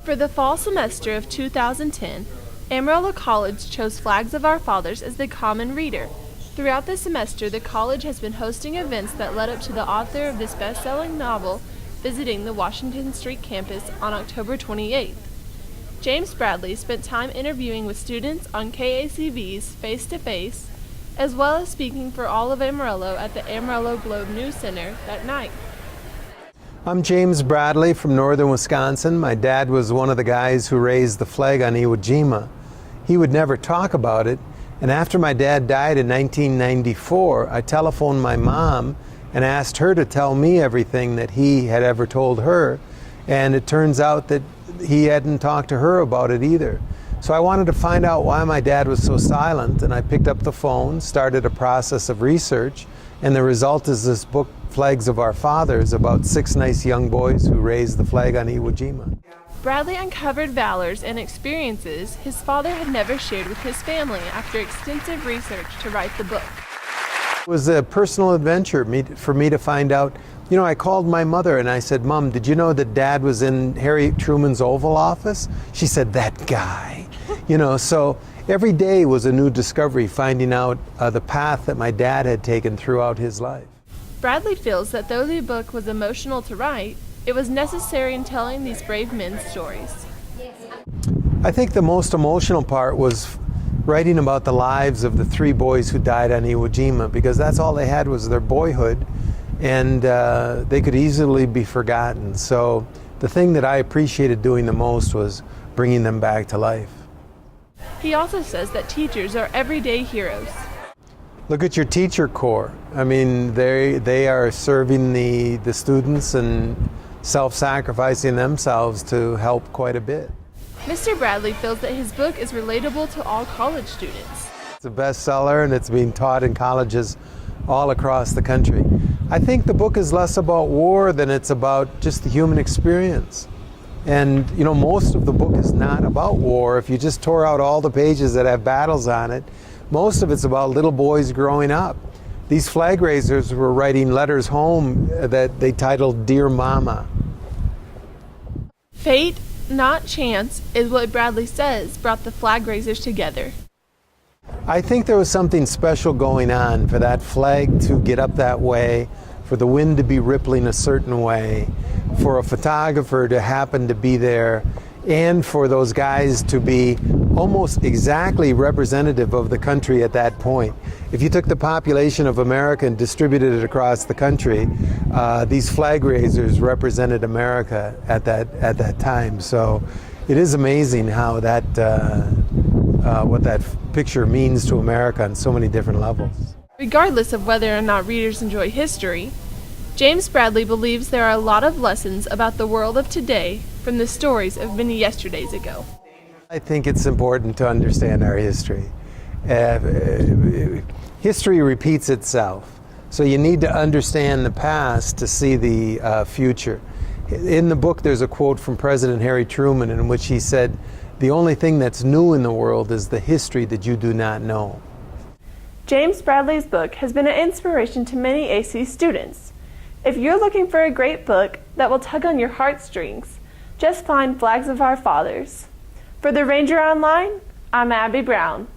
For the fall semester of 2010, Amarillo College chose Flags of Our Fathers as the common reader. Throughout the semester, the college has been hosting events that led up to the author of this best-selling novel visiting the Washington Street campus on October 28th. James Bradley spent time interviewing with students on KACV's Face-to-Face, as well as speaking for all of Amarillo at the Amarillo Globe News Center that night. I'm James Bradley from northern Wisconsin. My dad was one of the guys who raised the flag on Iwo Jima. He would never talk about it, and after my dad died in 1994, I telephoned my mom and asked her to tell me everything that he had ever told her, and it turns out that he hadn't talked to her about it either. So I wanted to find out why my dad was so silent, and I picked up the phone, started a process of research, and the result is this book, Flags of Our Fathers, about 6 nice young boys who raised the flag on Iwo Jima. Bradley uncovered valors and experiences his father had never shared with his family after extensive research to write the book. It was a personal adventure for me to find out. You know, I called my mother and I said, "Mom, did you know that Dad was in Harry Truman's Oval Office?" She said, "That guy." You know, so every day was a new discovery, finding out the path that my dad had taken throughout his life. Bradley feels that though the book was emotional to write, it was necessary in telling these brave men's stories. I think the most emotional part was writing about the lives of the 3 boys who died on Iwo Jima, because that's all they had was their boyhood, and they could easily be forgotten. So the thing that I appreciated doing the most was bringing them back to life. He also says that teachers are everyday heroes. Look at your teacher corps. I mean, they are serving the students and self-sacrificing themselves to help quite a bit. Mr. Bradley feels that his book is relatable to all college students. It's a bestseller and it's being taught in colleges all across the country. I think the book is less about war than it's about just the human experience. And you know, most of the book is not about war. If you just tore out all the pages that have battles on it, most of it's about little boys growing up. These flag raisers were writing letters home that they titled Dear Mama. Fate, not chance, is what Bradley says brought the flag raisers together. I think there was something special going on for that flag to get up that way, for the wind to be rippling a certain way, for a photographer to happen to be there, and for those guys to be almost exactly representative of the country at that point. If you took the population of America and distributed it across the country, these flag raisers represented America at that time. So it is amazing how that what that picture means to America on so many different levels. Regardless of whether or not readers enjoy history, James Bradley believes there are a lot of lessons about the world of today from the stories of many yesterdays ago. I think it's important to understand our history. History repeats itself, so you need to understand the past to see the future. In the book there's a quote from President Harry Truman in which he said, "The only thing that's new in the world is the history that you do not know." James Bradley's book has been an inspiration to many AC students. If you're looking for a great book that will tug on your heartstrings, just find Flags of Our Fathers. For the Ranger Online, I'm Abby Brown.